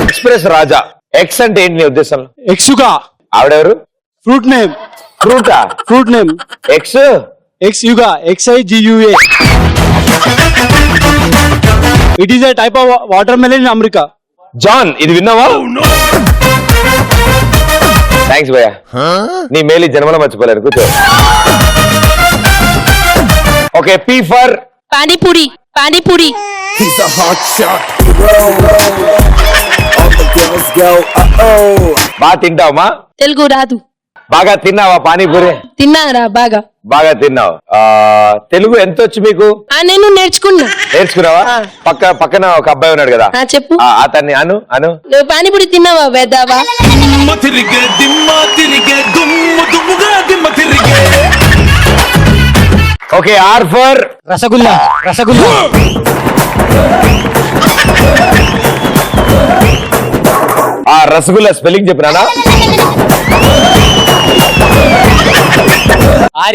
Express రాజా. X అంటే ఏంటి నీ ఉద్దేశంలో? ఎక్స్యుగా. ఆవిడెవరు? Fruit name. ఫ్రూటా? Fruit name X. Xigua. XIGUA. It is a type of watermelon in America. John, ఇది విన్నావా? థ్యాంక్స్ భయ్యా, నీ మేలు జన్మలో మర్చిపోలేరు. కూర్చో. Okay, P for panipuri. Panipuri. He's a hot shot hero. All the girls go, uh-oh. బాగా తింటావమ్మా? తెలుగు రాదు. బాగా తిన్నావా పానీపూరి? తిన్నారా బాగా? బాగా తిన్నావు. తెలుగు ఎంత వచ్చు మీకు? నేను నేర్చుకున్నా. నేర్చుకున్నావా? పక్కన ఒక అబ్బాయి ఉన్నాడు కదా, చెప్పు. అతన్ని అను. నువ్వు పానీపూరి తిన్నావా వేదావా? Okay, R for rasagulla. Rasagulla. Rasagulla spelling చెప్పినా?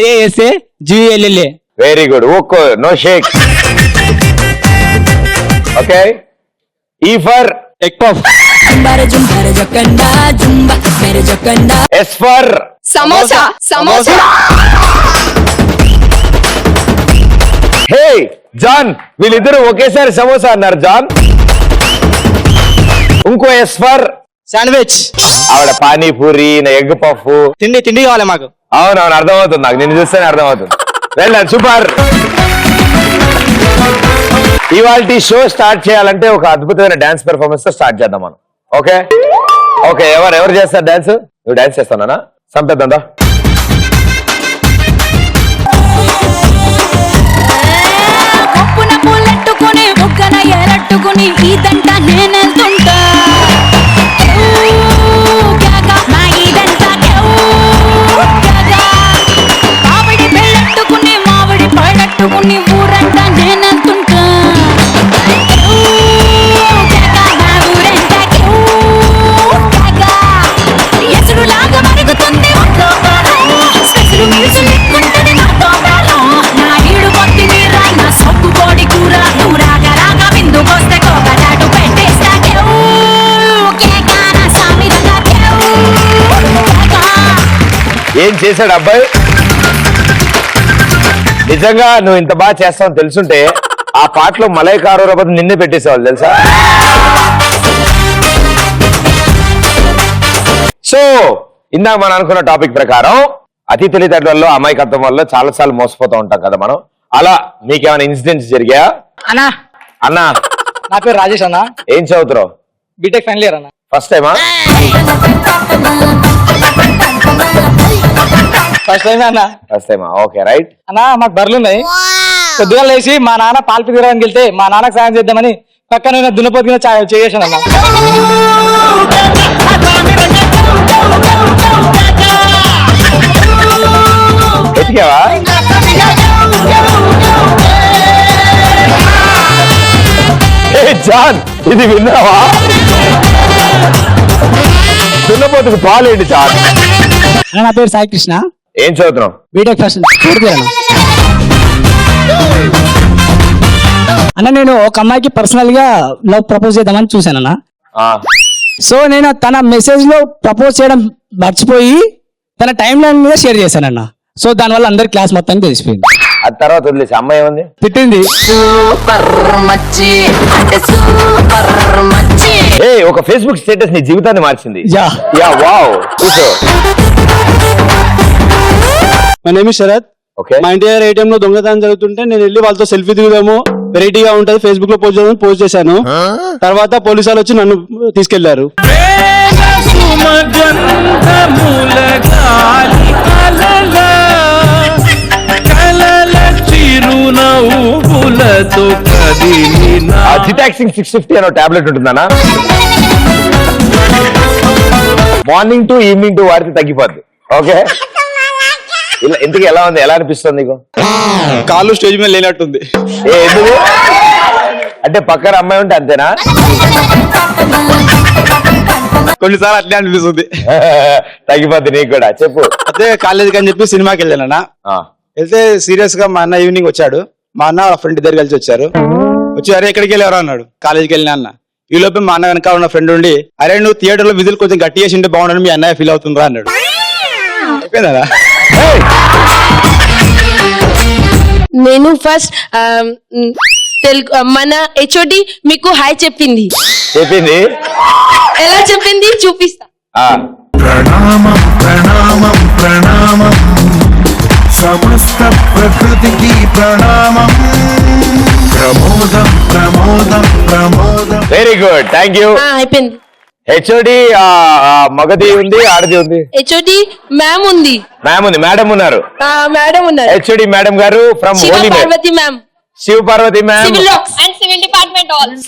RASAGULLA. Very good. Okay, no shake. Okay, E for egg puff. S for samosa. Samosa. Hey John, వీళ్ళిద్దరు ఒకేసారి సమోసా అన్నారు. జాన్. ఇంకో ఎస్ ఫర్ శాండ్విచ్. ఆవిడ పానీపూరి, ఎగ్ పఫ్. తిండి కావాలి మాకు. అవునవును, అర్థమవుతుంది నాకు, నిన్ను చూస్తేనే అర్థమవుతుంది. వెళ్ళండి, సూపర్. ఇవాళ షో స్టార్ట్ చేయాలంటే ఒక అద్భుతమైన డాన్స్ పెర్ఫార్మెన్స్ తో స్టార్ట్ చేద్దాం మనం. ఓకే ఓకే, ఎవరు చేస్తారు డాన్స్? నువ్వు డాన్స్ చేస్తానా? సంపేద్దా. ఇదంతా నేనెళ్తుంటా. మామిడి పెళ్ళట్టుకుని మామిడి పళ్ళట్టుకుని ఊరంతా నేనెళ్తుంటా. ఎసురులాగా మరుగుతుంది స్పెషల్ మ్యూజిక్ లెక్కుంటది నాతో మేళం. నా ఈడు కొద్ది నీరా, నా సొప్పు కోడి కూర. నువ్వు రాగా రాగా విందుకొస్తే కోకటాటు పెట్టేస్తా. ఏం చేశాడు అబ్బాయి? నిజంగా నువ్వు ఇంత బాగా చేస్తావని తెలుసుంటే ఆ పాటలో మలైకారో రూపం నిన్నే పెట్టేసేవాళ్ళు తెలుసా? సో ఇందాక మనం అనుకున్న టాపిక్ ప్రకారం అతి తెలివితేటల వల్ల, అమాయకత్వం వల్ల చాలా సార్లు మోసపోతూ ఉంటాం కదా మనం. అలా నీకేమైనా ఇన్సిడెంట్స్ జరిగాయా? అన్నా అన్నా, నా పేరు రాజేష్ అన్న. ఏం చదువుతున్నావు? బీటెక్ ఫైనల్ ఇయర్ అన్న. ఫస్ట్ టైమా? ఫస్ట్ టైం అన్న. ఫస్ట్ టైమా? Okay, right. అన్న, మాకు బర్రెలు ఉన్నాయి. పొద్దుగా లేచి మా నాన్న పాలు పితికడానికి వెళ్తే మా నాన్నకు సాయం చేద్దామని పక్కన దున్నపోతుగా చేసాను అన్న. ఎతికావా? జాన్, ఇది విన్నావా? దున్నపోతుకు పాలేంటి జాన్? నా పేరు సాయి కృష్ణ. ఏం చదువుతున్నావు? బీటెక్ ఫస్ట్ అన్న. నేను ఒక అమ్మాయికి పర్సనల్ గా లవ్ ప్రపోజ్ చేద్దామని చూసానన్న. సో నేను తన మెసేజ్ లో ప్రపోజ్ చేయడం మర్చిపోయి తన టైం లైన్ మీద షేర్ చేశానన్న. సో దానివల్ల అందరి క్లాస్ మొత్తానికి తెలిసిపోయింది. ఆ తర్వాత వదిలేసి అమ్మాయి ఏముంది? తిట్టింది. ఒక ఫేస్బుక్ స్టేటస్ నీ జీవితాన్ని మార్చింది. Yeah yeah, wow. కూర్చో. My name is Sharath. Okay. మా ఇంటి ఏటీఎం లో దొంగతనం జరుగుతుంటే నేను వెళ్ళి వాళ్ళతో సెల్ఫీ దిగుదాము, వెరైటీగా ఉంటది, ఫేస్బుక్ లో పోస్ట్ చేశాను. తర్వాత పోలీసు వాళ్ళు వచ్చి నన్ను తీసుకెళ్లారు. జిటాక్సింగ్ 650 అనే టాబ్లెట్ ఉంటుందన్నా. మార్నింగ్ టు ఈవినింగ్ టు వాడితే తగ్గిపోద్ది. ఓకే, ఇలా ఇంతకీ ఎలా ఉంది? ఎలా అనిపిస్తుంది నీకు? కాళ్ళు స్టేజ్ మీద లేనట్టుంది. ఎందుకు అంటే పక్కన అమ్మాయి ఉంటే అంతేనా? కొన్నిసార్లు అట్లే అనిపిస్తుంది. తగ్గిపోద్ది నీకు కూడా. చెప్పు. అదే కాలేజీకి అని చెప్పి సినిమాకి వెళ్ళానన్నా. వెళ్తే సీరియస్ గా మా అన్న ఈవినింగ్ వచ్చాడు. మా అన్న వాళ్ళ ఫ్రెండ్ ఇద్దరు కలిసి వచ్చారు. వచ్చి అరే ఎక్కడికి వెళ్ళారు అన్నాడు. కాలేజీకి వెళ్ళినా అన్న. ఈ లోపే మా అన్న వెనక ఉన్న ఫ్రెండ్ ఉండి అరే నువ్వు థియేటర్ లో విధులు కొంచెం గట్టి చేసి ఉంటే బాగుండని మీ అన్నయ్య ఫీల్ అవుతుందా అన్నాడు. అయిపోయిందా? నేను ఫస్ట్ తెలుగు మన హెచ్ఓడి మీకు హాయ్ చెప్పింది. ఎలా చెప్పింది చూపిస్తా. ప్రణామం ప్రణామం ప్రణామం సమస్త ప్రకృతికి ప్రణామం ప్రమోదం ప్రమోదం ప్రమోదం. Very good, thank you. అయిపోయింది. హెచ్ఓడి మగది ఉంది, ఆడది ఉంది. హెచ్ఓడి మ్యామ్ ఉంది. మ్యామ్ ఉంది, మేడం ఉన్నారు. మేడం ఉన్నారు. హెచ్ఓడి మేడం గారు from Parvati ma'am. Shiva Parvati ma'am.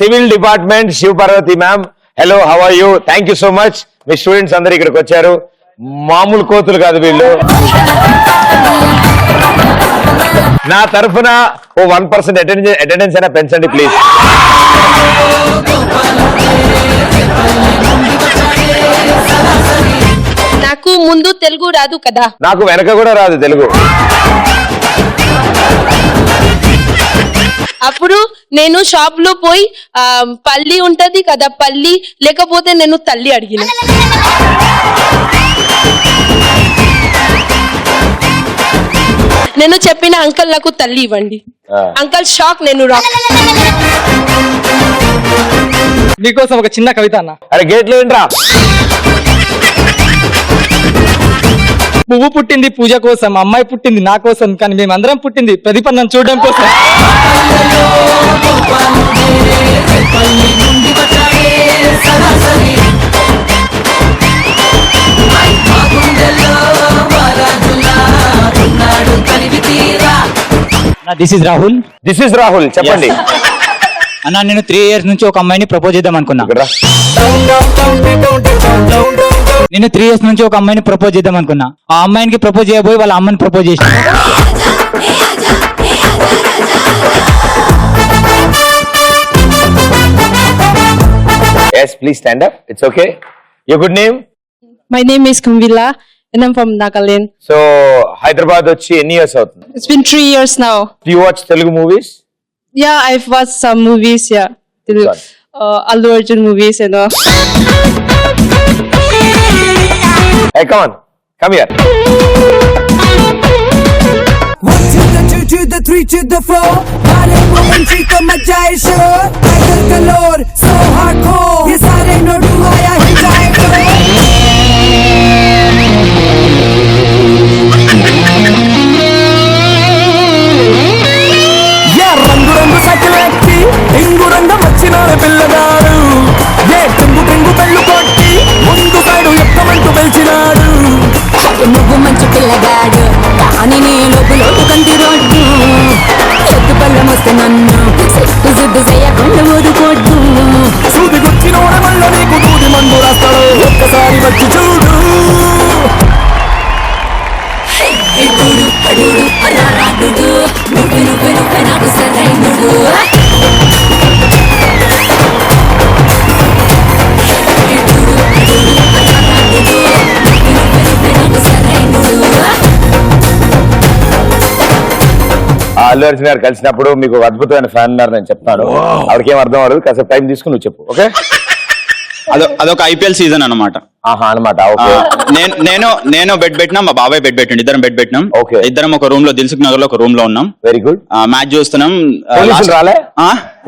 Civil department Shiva Parvati ma'am. Hello, how are you? Thank you so much. మీ స్టూడెంట్స్ అందరు ఇక్కడికి వచ్చారు. మామూలు కోతులు కాదు వీళ్ళు. నా తరఫున ఓ 1% అటెండెన్స్ అయినా పెంచండి ప్లీజ్. నాకు ముందు తెలుగు రాదు కదా. నాకు వెనక కూడా రాదు తెలుగు. అప్పుడు నేను షాప్ లో పోయి పల్లి ఉంటది కదా, పల్లి లేకపోతే నేను తల్లి అడిగిన. నేను చెప్పిన అంకల్ నాకు తల్లి ఇవ్వండి. అంకల్ షాక్, నేను రాక్. మీకోసం ఒక చిన్న కవిత అన్న. అరే గేట్లో ఏంట్రా? పువ్వు పుట్టింది పూజ కోసం, అమ్మాయి పుట్టింది నా కోసం, కానీ మేమందరం పుట్టింది ప్రతిపన్నం చూడడం కోసం. This is Rahul. చెప్పండి అన్న. నేను 3 years నుంచి ఒక అమ్మాయిని ప్రపోజ్ చేద్దాం అనుకున్నా. నేను 3 years నుంచి ఒక అమ్మాయిని ప్రపోజ్ చేద్దాం అనుకున్నా. ఆ అమ్మాయికి ప్రపోజ్ చేయబోయి వాళ్ళ అమ్మని ప్రపోజ్ చేసిన. Yes, please stand up. It's okay. Your good name? My name is Kumvila and I'm from Nagaland. So, Hyderabad వచ్చి ఎన్ని years అవుతుంది? It's been 3 years now. Do you watch Telugu movies? Yeah, I've watched some movies, yeah. Allu Arjun movies and all. Hey, come on. Come here. 1 to the 2 to the 3 to the 4. Pare wo entry ko majaye show. Tiger color so hardcore. Ye sare nodu aaya hinjaye ko. Yeah రంగు రంగు సకలెక్కి ఇంగు రంగం వచ్చినాడు పిల్లగాడు. ఏ కుంగు పింగు పెళ్ళు కొట్టి ముందు side ఎక్కమంటూ పెంచినాడు. నువ్వు మంచి పిల్లగాడు కానీ నీ లోపు కంటి రోడ్డు ఎత్తు పళ్ళం వస్తే నన్ను సిద్దు చేయకుండా ఊరుకోడ్డు. సూది గుచ్చినోడ మళ్ళ నీకు దూది మందు రాస్తాడు. ఒక్కసారి వచ్చి చూడు. నాకు సరైనడు. అల్లు అర్జున్ గారు కలిసినప్పుడు మీకు ఒక అద్భుతమైన ఫ్యాన్ ఉన్నారు నేను చెప్తాను. ఆవిడకి ఏం అర్థం అవ్వదు, కాసేపు టైం తీసుకుని నువ్వు చెప్పు. ఓకే, అదొక ఐపీఎల్ సీజన్ అన్నమాట. అనమాట. ఓకే, నేను బెడ్ పెట్టినా, మా బాబాయ్ బెడ్ పెట్టండి, ఇద్దరం బెడ్ పెట్టినాం. ఓకే, ఇద్దరం ఒక రూమ్ లో దిల్సుఖ్ నగర్ లో ఒక రూమ్ లో ఉన్నాం. Very good. మ్యాచ్ చూస్తున్నాం.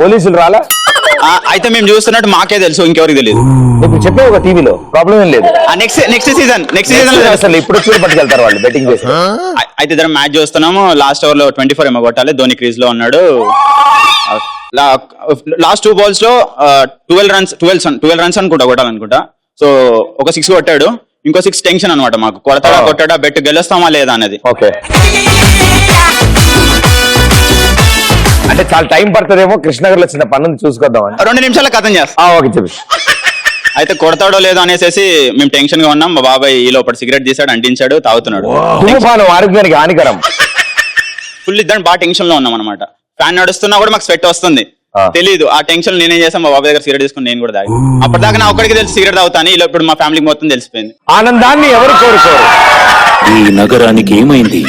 పోలీసులు రాలే? అయితే మేము చూస్తున్నట్టు మాకే తెలుసు, ఇంకెవరికి తెలియదు. ఇప్పుడు చెప్పే ఒక టీవీలో ప్రాబ్లం ఏం లేదు. నెక్స్ట్ సీజన్ అసలు ఇప్పుడు పట్టుకెళ్తారు వాళ్ళు బెట్టింగ్ చేసి. అయితే ఇద్దరం మ్యాచ్ చూస్తున్నాము. లాస్ట్ ఓవర్ లో 24 ఏమో కొట్టాలి. ధోని క్రీజ్ లో ఉన్నాడు. లాస్ట్ 2 balls లో 12 runs అనుకుంటా కొట్టాలనుకుంటా. సో ఒక 6 కొట్టాడు, ఇంకో 6 టెన్షన్ అనమాట మాకు. కొట్టాడా బెట్ గెలుస్తామా లేదా అనేది. ఓకే, అంటే చాలా టైం పడుతుందేమో. కృష్ణనగర్ లో చిన్న పన్ను చూసుకొద్దామని 2 నిమిషాల కథం చేస్తా. ఓకే, చెప్పి అయితే కొడతాడో లేదో అనేసి మేము టెన్షన్ గా ఉన్నాం. మా బాబాయ్ ఈ లోపల సిగరెట్ తీసాడు, అంటించాడు, తాగుతున్నాడు. ఆరోగ్యానికి హానికరం. ఫుల్ ఇద్దరు బాగా టెన్షన్ లో ఉన్నాం అనమాట. ఫ్యాన్ నడుస్తున్నా కూడా మాకు స్వెట్ వస్తుంది. తెలీదు ఆ టెన్షన్ నేనేం చేసాను, మా బాబాయ్ దగ్గర సిగరెట్ తీసుకుని నేను కూడా తాగి. అప్పటిదాకా నా ఒక్కడికి తెలిసి సిగరెట్ తాగుతాను. ఇలా ఇప్పుడు మా ఫ్యామిలీకి మొత్తం తెలిసిపోయింది. ఆనందాన్ని ఎవరు కోరుకోరు. ఈ నగరానికి ఏమైంది?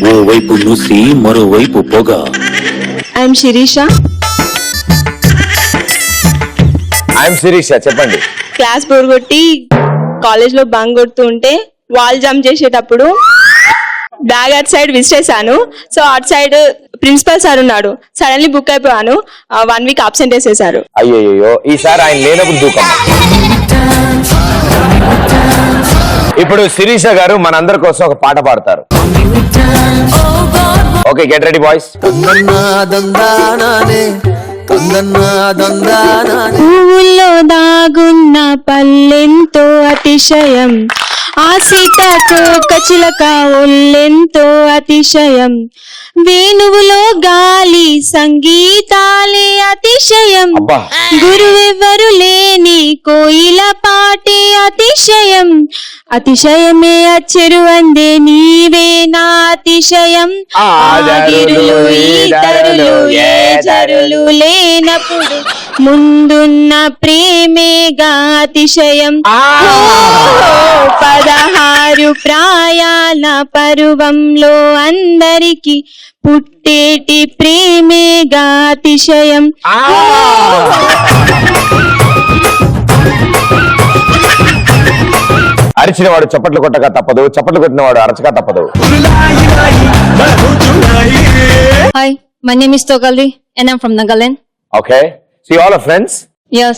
ఓ వైపు నుసి, మరోవైపు పొగ. ఐఎమ్ శిరీష. ఐఎమ్ శిరీష, చెప్పండి. క్లాస్ బోర్ కొట్టి కాలేజ్ లో బంక్ కొడుతూ ఉంటే వాల్ జంప్ చేసేటప్పుడు బ్యాగ్ అటు సైడ్ విసిరేసాను. సో అటు సైడ్ ప్రిన్సిపల్ సార్ ఉన్నాడు. సడన్లీ బుక్ అయిపోయాను. 1 వీక్ అబ్సెంట్ వేసేసారు. అయ్యో, ఈసారి ఆయన లేనప్పుడు దూకం. ఇప్పుడు శిరీష గారు మనందరి కోసం ఒక పాట పాడతారు. Okay, get ready boys. పువ్వుల్లో దాగున్న పల్లెంతో అతిశయం, ఆ సీతాకోక చిలక ఒళ్ళెంతో అతిశయం, వేణువులో గాలి సంగీతాలే అతిశయం, అబ్బా. గురువెవ్వరు లేని కోయిల పాటే అతిశయం, అతిశయమే అచ్చెరు అందే నీవే నా అతిశయం, ఆగిరులు ఈతరులు ఏ జరులు లేనప్పుడు ముందున్న ప్రేమేగా అతిశయం, 16 ప్రాయాల పరువంలో అందరికి పుట్టేటి ప్రేమేగా అతిశయం. అరిచిన వాడు చప్పట్లు కొట్టక తప్పదు, చప్పట్లు కొట్టిన వాడు అరచక తప్పదు. Hi, my name is Togali and I'm from Nagaland. Okay, see all our friends. Yes.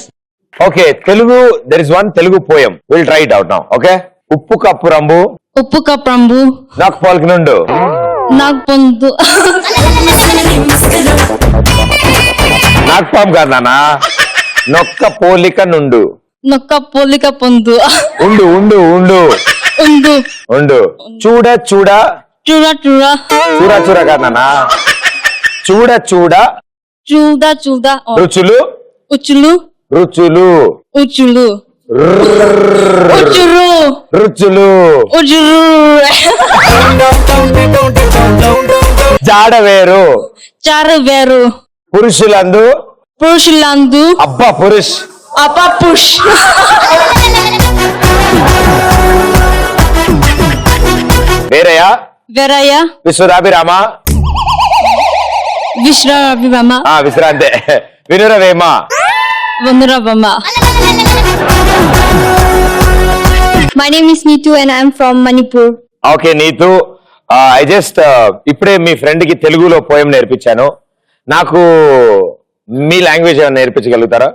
Okay, Telugu, there is one Telugu poem. We'll try it out now. Okay. ఉప్పు కప్పు రంబు Uppu kaprambu, నాకు పాలకి నుండు nagpundu. నాకు పాము కాదు నాన్న, నొక్క పోలిక నుండు. Nokka polika pundu. ఉండు ఉండు ఉండు Undu. ఉండు. చూడ చూడ Chura chura. చూడ చూడ కాదు నాన్న, చూడ చూడ Chuda chuda. Oh. రుచులు Uchulu. రుచులు Uchulu. Uchuru. రుచులు Uchuru. జాడ వేరు Charu veru. పురుషులందు Purushulandu. అబ్బా పురుష్ Apa push. వేరయ్యా Veraya. విశ్వదాభిరామ Vishravivama. విశ్రాంతే వినురవేమ. Vanduravama. My name is Neetu and I'm from Manipur. Okay Neetu, I just ఇప్పుడే మీ ఫ్రెండ్ కి తెలుగులో పోయం నేర్పించాను. నాకు మీ లాంగ్వేజ్ ఏమైనా నేర్పించగలుగుతారా?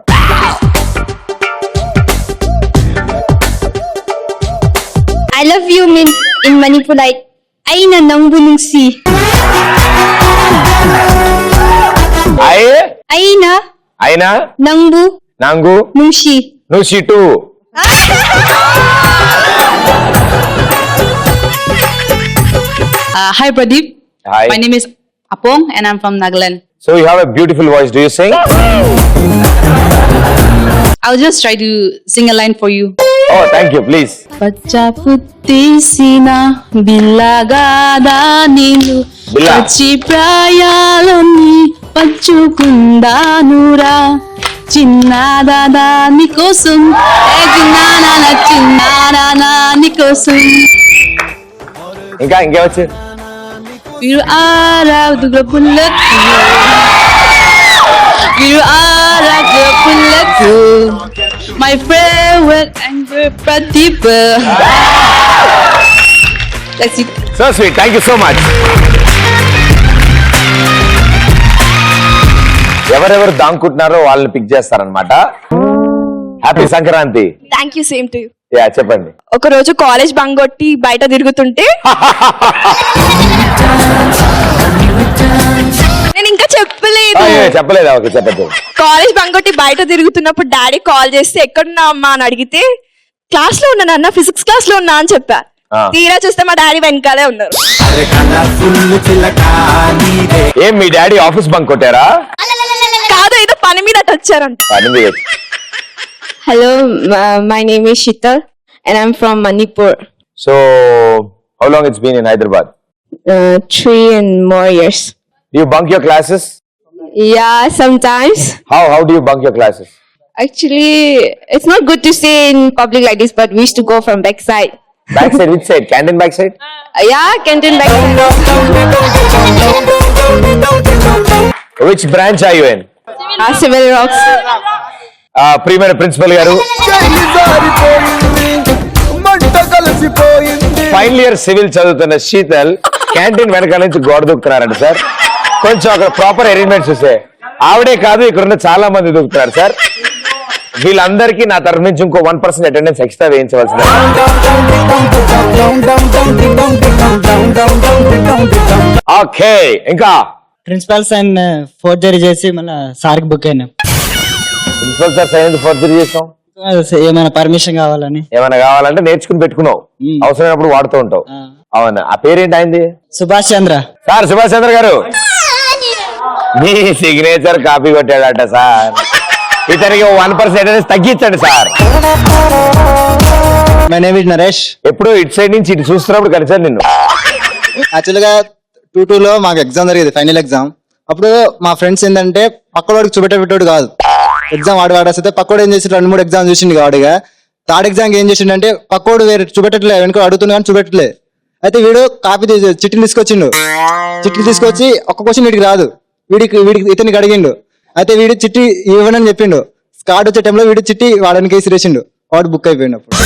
I love you means in Manipur like Aina Nangbunungsi. Aina అయినా Nangbu నాంగు Nungshi. నువ్వు షిటు. Hi Pradeep. Hi. My name is Apong and I'm from Nagaland. So you have a beautiful voice. Do you sing? I'll just try to sing a line for you. Oh thank you, please. పచ్చ పుట్టేసిన బిల్లగాదా నీళ్ళు బిల్ల. పచ్చి ప్రాయాలన్నీ పంచుకుందానురా చిన్నదాదా నీకోసం చిన్నానా నీకోసం ఇంకా ఇంకేవచ్చు? మీరు ఆరాధుల పుల్లకు మీరు ఆరాధుల పుల్లకు my favorite anger Pradeep. That's it. So sweet, thank you so much. ఎవరెవరు దాంకుంటున్నారో వాళ్ళని పిక్ చేస్తారనమాట. Happy Sankranti. Thank you, same to you. Yeah చెప్పండి. ఒక రోజు కాలేజ్ బంక్ కొట్టి బయట తిరుగుతుంటే నేను ఇంకా చెప్పలేదు. అయ్యో, చెప్పలేదా? ఓకే, చెప్పదు. కాలేజ్ బంక్ కొట్టి బయట తిరుగుతున్నప్పుడు డాడీ కాల్ చేస్తే ఎక్కడున్నా అమ్మా అని అడిగితే క్లాస్ లో ఉన్నాను అన్న, ఫిజిక్స్ క్లాస్ లో ఉన్నా అని చెప్పా. తీరా చూస్తే మా డాడీ వెనకాలే ఉన్నారు. ఏం మీ డాడీ ఆఫీస్ బంక్ కొట్టారా? కాదు, ఏదో పని మీద అటు వచ్చారంట. పని మీద. Hello, my name is Sheetal and I'm from Manipur. So how long it's been in Hyderabad? 3 and more years. Do you bunk your classes? Yeah, sometimes. How do you bunk your classes? Actually, it's not good to stay in public like this, but we used to go from backside. Backside, which side? Canteen backside? Yeah, canteen backside. Which branch are you in? Civil rocks. ప్రియమైన principal గారు, final year civil చదువుతున్న Sheetal canteen వెనకాల నుంచి గోడ దూకుతున్నారండి sir. కొంచెం అక్కడ proper arrangements చూస్తే ఆవిడే కాదు ఇక్కడ ఉన్న చాలా మంది దూకుతున్నారు సార్. వీళ్ళందరికీ నా తరఫు నుంచి ఇంకో 1% అటెండెన్స్ ఎక్స్ట్రా వేయించవలసింది. ఓకే, ఇంకా ప్రిన్సిపల్ సైన్ ఫోర్జరీ చేసి మళ్ళీ సార్కి బుక్ అయినా. ప్రిన్సిపల్ సార్ సైన్ ఫోర్జరీ చేసాం. ఏమైనా పర్మిషన్ కావాలని. ఏమైనా కావాలంటే నేర్చుకుని పెట్టుకున్నావు, అవసరమైనప్పుడు వాడుతూ ఉంటావు. అవునా, ఆ పేరేంటి ఆయనది? సుభాష్ చంద్ర సార్. సుభాష్ చంద్ర గారు, మీ సిగ్నేచర్ కాపీ కొట్టాడట సార్. ఇతనికి 1% అటెండెన్స్ తగ్గించండి sir. My name is Naresh. ఎప్పుడు ఇటు సైడ్ నుంచి ఇటు చూస్తున్నప్పుడు కలిసాను నిన్ను. యాక్చువల్గా 2-2లో మాకు ఎగ్జామ్ జరిగేది, ఫైనల్ ఎగ్జామ్. అప్పుడు మా ఫ్రెండ్స్ ఏంటంటే పక్కవాడికి చూపెట్టేటోడు కాదు. ఎగ్జామ్ వాడేస్తే పక్కోడు ఏం చేసి 2-3 ఎగ్జామ్ చూసిండు వాడిగా. థర్డ్ ఎగ్జామ్ ఏం చేసిండు పక్కోడు వేరే చూపెట్టట్లే, వెనుక అడుగుతున్నా కానీ చూపెట్టలే. అయితే వీడు కాపీ చిట్టిని తీసుకొచ్చిండు. చిట్టి తీసుకొచ్చి ఒక్క క్వశ్చన్ వీడికి రాదు, వీడికి ఇతనికి అడిగిండు. అయితే వీడు చిట్టి ఇవ్వనని చెప్పిండు. కార్డు వచ్చే టైంలో వీడు చిట్టి వాడని కేసు వేసిండు. వాడు బుక్ అయిపోయిండు. అప్పుడు